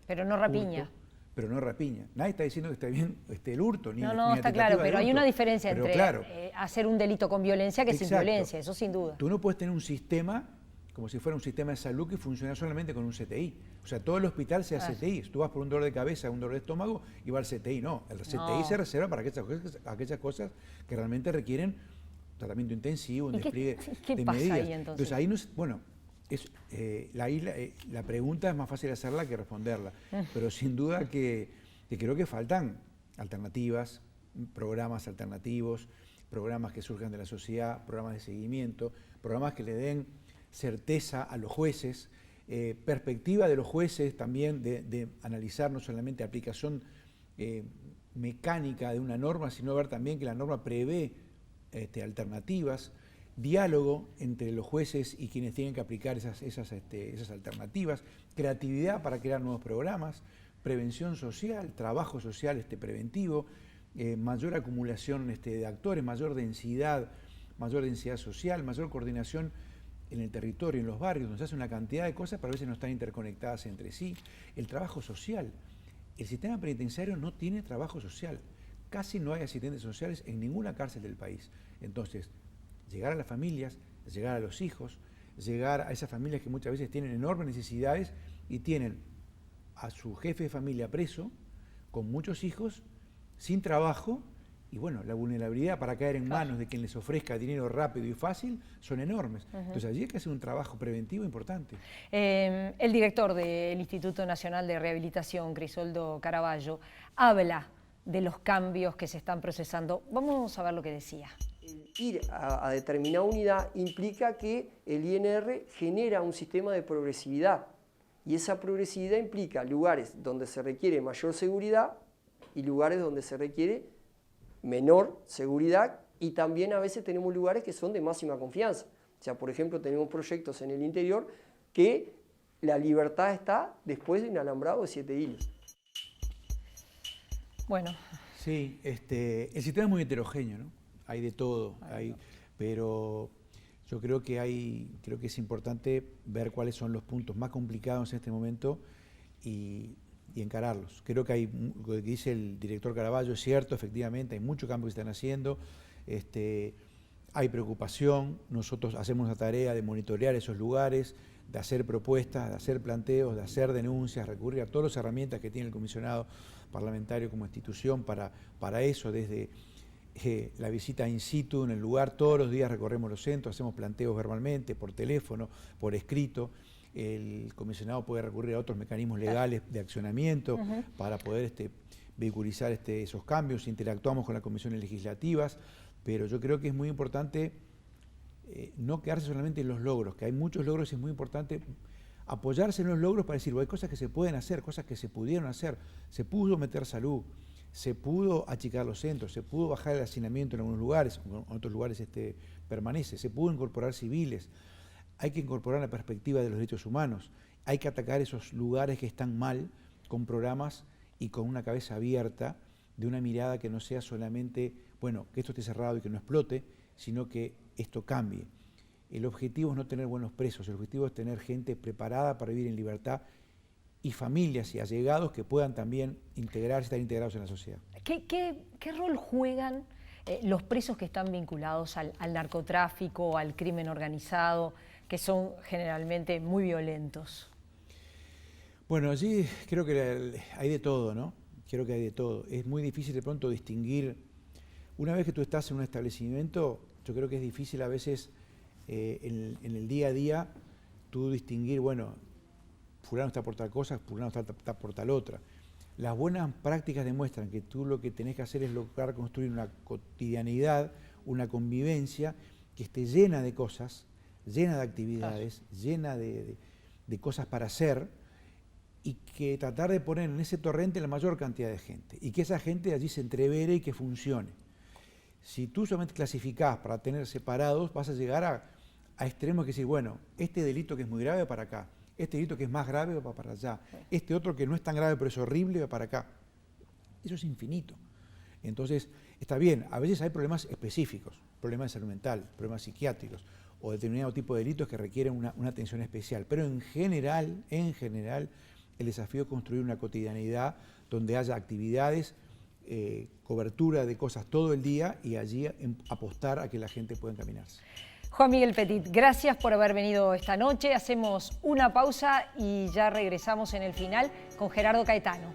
Pero no rapiña. Hurto, pero no rapiña. Nadie está diciendo que está bien el hurto. No, está claro, pero hay una diferencia entre hacer un delito con violencia que sin violencia, eso sin duda. Tú no puedes tener un sistema como si fuera un sistema de salud que funciona solamente con un CTI. O sea, todo el hospital sea CTI. Tú vas por un dolor de cabeza, un dolor de estómago y va al CTI. No, el CTI se reserva para aquellas cosas que realmente requieren tratamiento intensivo, un despliegue ¿Qué de pasa medidas. ahí entonces? Ahí no es, bueno, la pregunta es más fácil hacerla que responderla. Pero sin duda que creo que faltan alternativas, programas alternativos, programas que surjan de la sociedad, programas de seguimiento, programas que le den certeza a los jueces, perspectiva de los jueces también de analizar no solamente aplicación mecánica de una norma, sino ver también que la norma prevé alternativas, diálogo entre los jueces y quienes tienen que aplicar esas alternativas, creatividad para crear nuevos programas, prevención social, trabajo social preventivo, mayor acumulación de actores, mayor densidad social, mayor coordinación en el territorio, en los barrios, donde se hace una cantidad de cosas, pero a veces no están interconectadas entre sí. El trabajo social. El sistema penitenciario no tiene trabajo social. Casi no hay asistentes sociales en ninguna cárcel del país. Entonces, llegar a las familias, llegar a los hijos, llegar a esas familias que muchas veces tienen enormes necesidades y tienen a su jefe de familia preso, con muchos hijos, sin trabajo, y bueno, la vulnerabilidad para caer en manos de quien les ofrezca dinero rápido y fácil son enormes. Entonces allí hay que hacer un trabajo preventivo importante. El director del Instituto Nacional de Rehabilitación, Grisoldo Caraballo, habla de los cambios que se están procesando. Vamos a ver lo que decía. Ir a determinada unidad implica que el INR genera un sistema de progresividad y esa progresividad implica lugares donde se requiere mayor seguridad y lugares donde se requiere menor seguridad y también a veces tenemos lugares que son de máxima confianza. O sea, por ejemplo, tenemos proyectos en el interior que la libertad está después de un alambrado de 7 hilos. Bueno. Sí, el sistema es muy heterogéneo, ¿no? Hay de todo, pero yo creo que es importante ver cuáles son los puntos más complicados en este momento y encararlos. Creo que lo que dice el director Caraballo es cierto, efectivamente, hay muchos cambios que están haciendo, hay preocupación, nosotros hacemos la tarea de monitorear esos lugares, de hacer propuestas, de hacer planteos, de hacer denuncias, recurrir a todas las herramientas que tiene el comisionado parlamentario como institución para eso, desde la visita in situ en el lugar, todos los días recorremos los centros, hacemos planteos verbalmente, por teléfono, por escrito. El comisionado puede recurrir a otros mecanismos legales de accionamiento para poder vehiculizar esos cambios, interactuamos con las comisiones legislativas, pero yo creo que es muy importante no quedarse solamente en los logros, que hay muchos logros y es muy importante apoyarse en los logros para decir, hay cosas que se pueden hacer, cosas que se pudieron hacer, se pudo meter salud, se pudo achicar los centros, se pudo bajar el hacinamiento en algunos lugares, en otros lugares permanece, se pudo incorporar civiles. Hay que incorporar la perspectiva de los derechos humanos, hay que atacar esos lugares que están mal con programas y con una cabeza abierta, de una mirada que no sea solamente, bueno, que esto esté cerrado y que no explote, sino que esto cambie. El objetivo es no tener buenos presos, el objetivo es tener gente preparada para vivir en libertad y familias y allegados que puedan también integrarse, estar integrados en la sociedad. ¿Qué rol juegan los presos que están vinculados al narcotráfico, al crimen organizado, que son generalmente muy violentos? Bueno, allí creo que hay de todo, ¿no? Creo que hay de todo. Es muy difícil de pronto distinguir. Una vez que tú estás en un establecimiento, yo creo que es difícil a veces en el día a día tú distinguir, bueno, fulano está por tal cosa, fulano está por tal otra. Las buenas prácticas demuestran que tú lo que tenés que hacer es lograr construir una cotidianidad, una convivencia que esté llena de cosas, llena de actividades, llena de cosas para hacer, y que tratar de poner en ese torrente la mayor cantidad de gente y que esa gente allí se entrevere y que funcione. Si tú solamente clasificás para tener separados, vas a llegar a extremos que decir, bueno, este delito que es muy grave va para acá, este delito que es más grave va para allá, este otro que no es tan grave pero es horrible va para acá. Eso es infinito. Entonces, está bien, a veces hay problemas específicos, problemas de salud mental, problemas psiquiátricos o determinado tipo de delitos que requieren una atención especial, pero en general, el desafío es construir una cotidianidad donde haya actividades, cobertura de cosas todo el día y allí apostar a que la gente pueda encaminarse. Juan Miguel Petit, gracias por haber venido esta noche. Hacemos una pausa y ya regresamos en el final con Gerardo Caetano.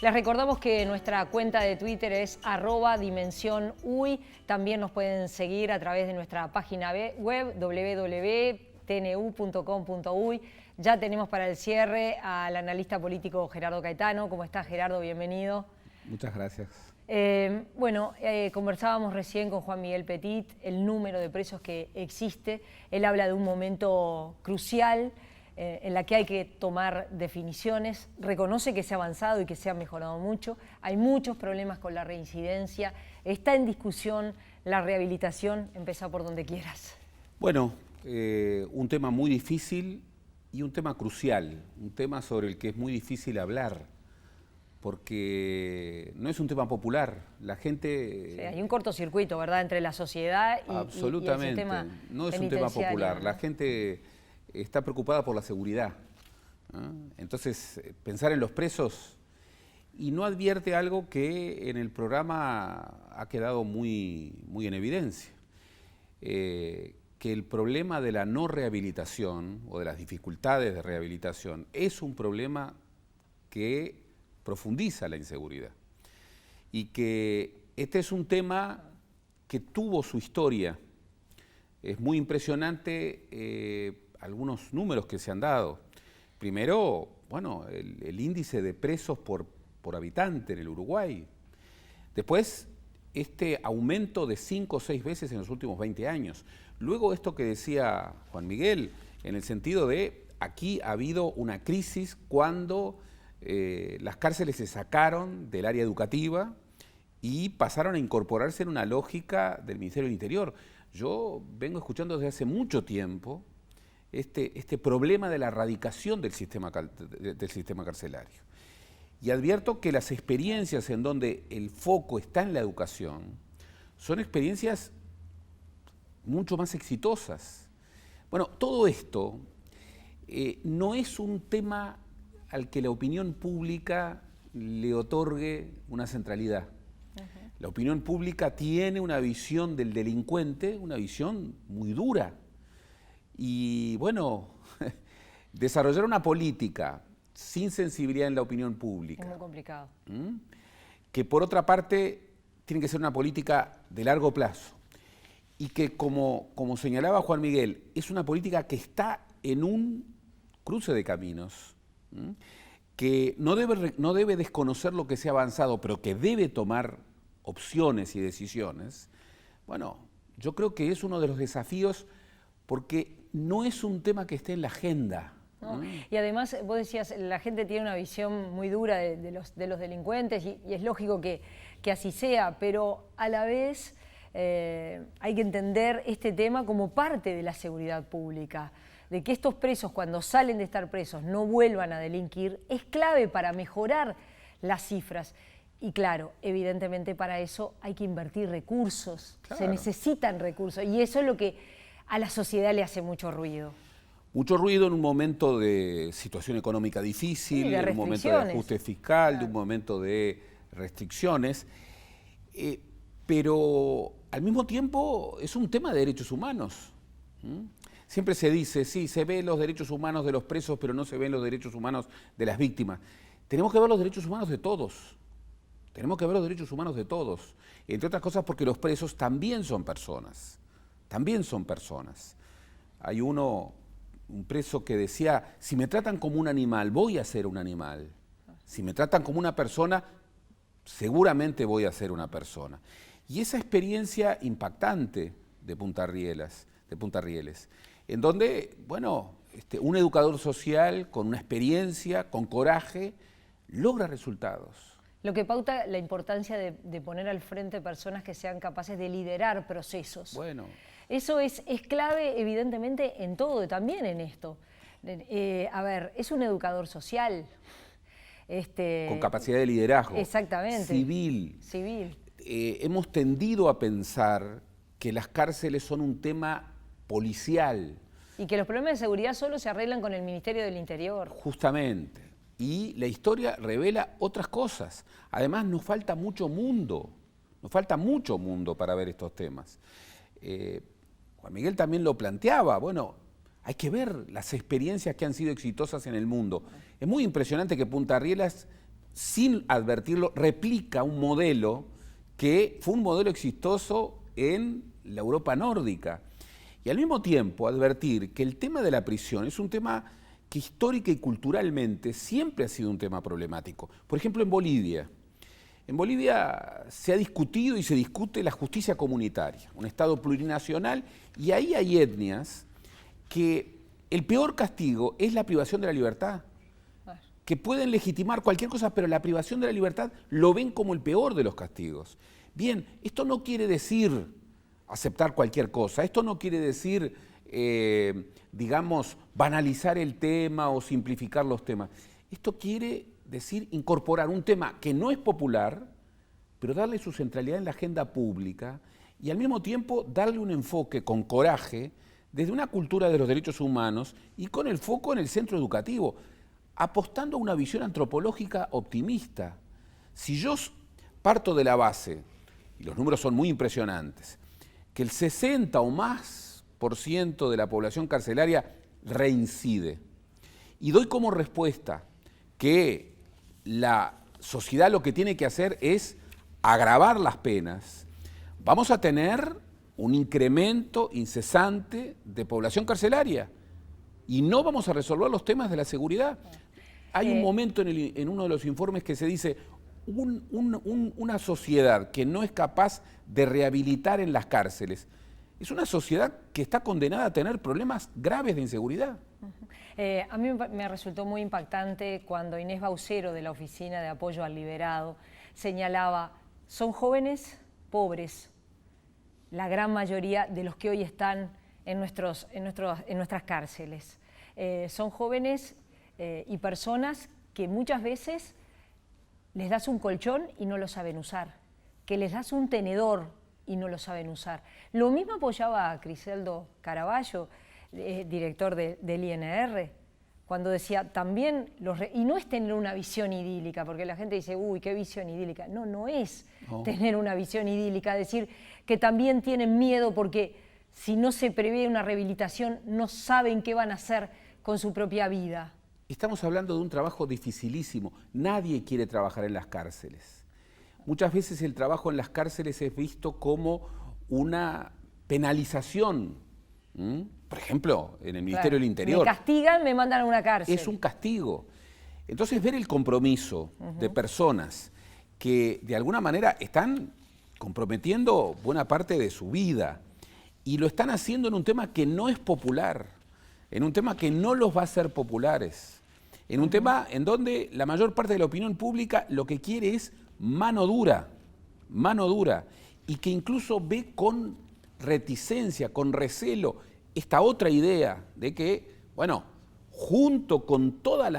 Les recordamos que nuestra cuenta de Twitter es @dimensionui. También nos pueden seguir a través de nuestra página web www.tnu.com.uy. Ya tenemos para el cierre al analista político Gerardo Caetano. ¿Cómo estás, Gerardo? Bienvenido. Muchas gracias. Conversábamos recién con Juan Miguel Petit, el número de presos que existe. Él habla de un momento crucial en la que hay que tomar definiciones, reconoce que se ha avanzado y que se ha mejorado mucho, hay muchos problemas con la reincidencia, está en discusión la rehabilitación, empezá por donde quieras. Bueno, un tema muy difícil y un tema crucial, un tema sobre el que es muy difícil hablar, porque no es un tema popular, la gente... Sí, hay un cortocircuito, ¿verdad?, entre la sociedad y absolutamente, y el sistema no es un tema popular, ¿no? La gente está preocupada por la seguridad, ¿no? Entonces, pensar en los presos y no advierte algo que en el programa ha quedado muy en evidencia, que el problema de la no rehabilitación o de las dificultades de rehabilitación es un problema que profundiza la inseguridad y que este es un tema que tuvo su historia. Es muy impresionante algunos números que se han dado. Primero, bueno, el índice de presos por habitante en el Uruguay. Después, este aumento de 5 o 6 veces en los últimos 20 años. Luego esto que decía Juan Miguel, en el sentido de aquí ha habido una crisis cuando las cárceles se sacaron del área educativa y pasaron a incorporarse en una lógica del Ministerio del Interior. Yo vengo escuchando desde hace mucho tiempo este problema de la erradicación del sistema carcelario. Y advierto que las experiencias en donde el foco está en la educación son experiencias mucho más exitosas. Bueno, todo esto no es un tema al que la opinión pública le otorgue una centralidad. La opinión pública tiene una visión del delincuente, una visión muy dura. Y bueno, desarrollar una política sin sensibilidad en la opinión pública. Es muy complicado. Que por otra parte tiene que ser una política de largo plazo. Y que como señalaba Juan Miguel, es una política que está en un cruce de caminos, que no debe desconocer lo que se ha avanzado, pero que debe tomar opciones y decisiones. Bueno, yo creo que es uno de los desafíos porque no es un tema que esté en la agenda. ¿No? Y además, vos decías, la gente tiene una visión muy dura de los delincuentes y es lógico que así sea, pero a la vez hay que entender este tema como parte de la seguridad pública, de que estos presos, cuando salen de estar presos, no vuelvan a delinquir, es clave para mejorar las cifras. Y claro, evidentemente para eso hay que invertir recursos, claro. Se necesitan recursos y eso es lo que a la sociedad le hace mucho ruido. Mucho ruido en un momento de situación económica difícil, sí, en un momento de ajuste fiscal, claro. De un momento de restricciones, pero al mismo tiempo es un tema de derechos humanos. Siempre se dice, sí, se ven los derechos humanos de los presos, pero no se ven los derechos humanos de las víctimas. Tenemos que ver los derechos humanos de todos. Tenemos que ver los derechos humanos de todos. Entre otras cosas porque los presos también son personas. También son personas. Hay uno un preso que decía, si me tratan como un animal, voy a ser un animal. Si me tratan como una persona, seguramente voy a ser una persona. Y esa experiencia impactante de Punta Rieles, en donde, bueno, un educador social con una experiencia, con coraje, logra resultados. Lo que pauta la importancia de poner al frente personas que sean capaces de liderar procesos. Bueno. Eso es clave, evidentemente, en todo, también en esto. A ver, es un educador social. Con capacidad de liderazgo. Exactamente. Civil. Hemos tendido a pensar que las cárceles son un tema policial. Y que los problemas de seguridad solo se arreglan con el Ministerio del Interior. Justamente. Y la historia revela otras cosas. Además, nos falta mucho mundo. Nos falta mucho mundo para ver estos temas. Juan Miguel también lo planteaba. Bueno, hay que ver las experiencias que han sido exitosas en el mundo. Es muy impresionante que Punta Rieles, sin advertirlo, replica un modelo que fue un modelo exitoso en la Europa nórdica. Y al mismo tiempo advertir que el tema de la prisión es un tema que histórica y culturalmente siempre ha sido un tema problemático. Por ejemplo, en Bolivia. En Bolivia se ha discutido y se discute la justicia comunitaria, un Estado plurinacional, y ahí hay etnias que el peor castigo es la privación de la libertad, que pueden legitimar cualquier cosa, pero la privación de la libertad lo ven como el peor de los castigos. Bien, esto no quiere decir aceptar cualquier cosa, esto no quiere decir, digamos, banalizar el tema o simplificar los temas. Esto quiere decir incorporar un tema que no es popular, pero darle su centralidad en la agenda pública y al mismo tiempo darle un enfoque con coraje desde una cultura de los derechos humanos y con el foco en el centro educativo, apostando a una visión antropológica optimista. Si yo parto de la base, y los números son muy impresionantes, que el 60 o más % de la población carcelaria reincide, y doy como respuesta que la sociedad lo que tiene que hacer es agravar las penas, vamos a tener un incremento incesante de población carcelaria y no vamos a resolver los temas de la seguridad. Hay un momento en uno de los informes que se dice una sociedad que no es capaz de rehabilitar en las cárceles es una sociedad que está condenada a tener problemas graves de inseguridad. A mí me resultó muy impactante cuando Inés Baucero, de la Oficina de Apoyo al Liberado, señalaba, son jóvenes pobres, la gran mayoría de los que hoy están en nuestras cárceles. Son jóvenes y personas que muchas veces les das un colchón y no lo saben usar, que les das un tenedor y no lo saben usar. Lo mismo apoyaba a Criseldo Caraballo, director del INR, cuando decía también, y no es tener una visión idílica, porque la gente dice, uy, qué visión idílica. No, no es tener una visión idílica, decir que también tienen miedo porque si no se prevé una rehabilitación no saben qué van a hacer con su propia vida. Estamos hablando de un trabajo dificilísimo. Nadie quiere trabajar en las cárceles. Muchas veces el trabajo en las cárceles es visto como una penalización. Por ejemplo, en el Ministerio del Interior. Me castigan, me mandan a una cárcel. Es un castigo. Entonces, ver el compromiso de personas que de alguna manera están comprometiendo buena parte de su vida y lo están haciendo en un tema que no es popular, en un tema que no los va a hacer populares, en un tema en donde la mayor parte de la opinión pública lo que quiere es mano dura, y que incluso ve con reticencia, con recelo, esta otra idea de que, bueno, junto con todos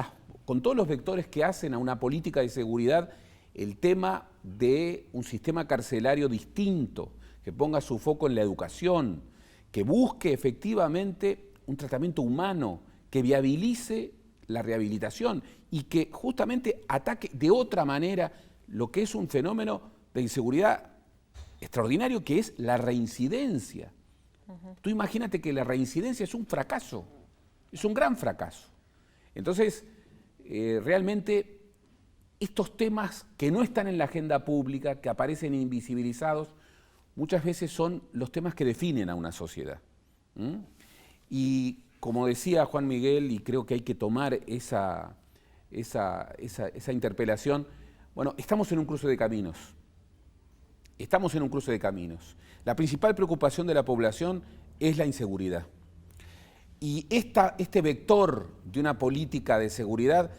los vectores que hacen a una política de seguridad, el tema de un sistema carcelario distinto, que ponga su foco en la educación, que busque efectivamente un tratamiento humano, que viabilice la rehabilitación y que justamente ataque de otra manera lo que es un fenómeno de inseguridad extraordinario, que es la reincidencia. Tú imagínate que la reincidencia es un fracaso, es un gran fracaso. Entonces, realmente estos temas que no están en la agenda pública, que aparecen invisibilizados, muchas veces son los temas que definen a una sociedad. Y como decía Juan Miguel, y creo que hay que tomar esa interpelación, bueno, estamos en un cruce de caminos. Estamos en un cruce de caminos. La principal preocupación de la población es la inseguridad. Y este vector de una política de seguridad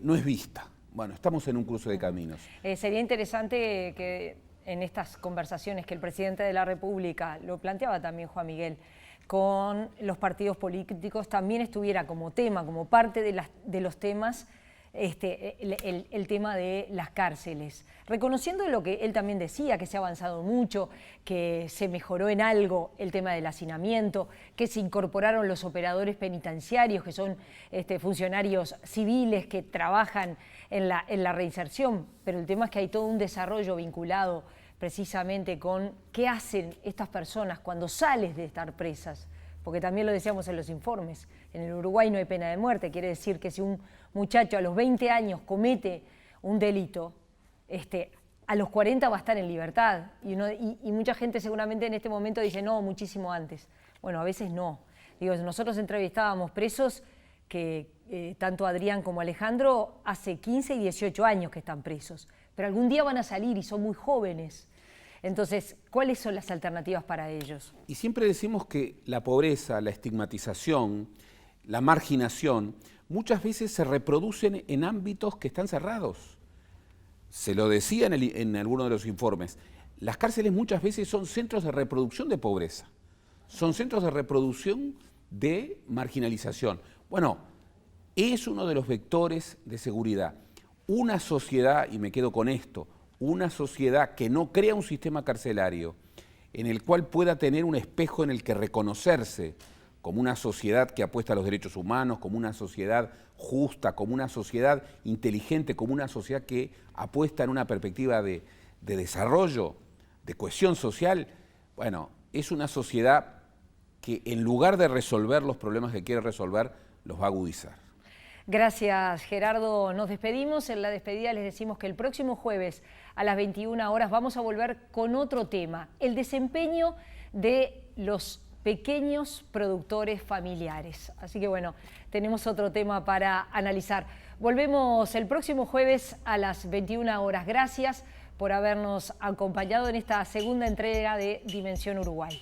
no es vista. Bueno, estamos en un cruce de caminos. Sería interesante que en estas conversaciones que el presidente de la República, lo planteaba también Juan Miguel, con los partidos políticos también estuviera como tema, como parte de los temas, el tema de las cárceles. Reconociendo lo que él también decía, que se ha avanzado mucho, que se mejoró en algo el tema del hacinamiento, que se incorporaron los operadores penitenciarios, que son funcionarios civiles que trabajan en la reinserción, pero el tema es que hay todo un desarrollo vinculado precisamente con qué hacen estas personas cuando sales de estar presas, porque también lo decíamos en los informes, en el Uruguay no hay pena de muerte, quiere decir que si un muchacho a los 20 años comete un delito, a los 40 va a estar en libertad, y mucha gente seguramente en este momento dice no, muchísimo antes. Bueno, a veces no. Digo, nosotros entrevistábamos presos que tanto Adrián como Alejandro hace 15 y 18 años que están presos, pero algún día van a salir y son muy jóvenes. Entonces, ¿cuáles son las alternativas para ellos? Y siempre decimos que la pobreza, la estigmatización, la marginación, muchas veces se reproducen en ámbitos que están cerrados. Se lo decía en alguno de los informes. Las cárceles muchas veces son centros de reproducción de pobreza, son centros de reproducción de marginalización. Bueno, es uno de los vectores de seguridad. Una sociedad, y me quedo con esto, una sociedad que no crea un sistema carcelario en el cual pueda tener un espejo en el que reconocerse como una sociedad que apuesta a los derechos humanos, como una sociedad justa, como una sociedad inteligente, como una sociedad que apuesta en una perspectiva de desarrollo, de cohesión social, bueno, es una sociedad que en lugar de resolver los problemas que quiere resolver, los va a agudizar. Gracias, Gerardo. Nos despedimos. En la despedida les decimos que el próximo jueves a las 21 horas vamos a volver con otro tema, el desempeño de los pequeños productores familiares. Así que bueno, tenemos otro tema para analizar. Volvemos el próximo jueves a las 21 horas. Gracias por habernos acompañado en esta segunda entrega de Dimensión Uruguay.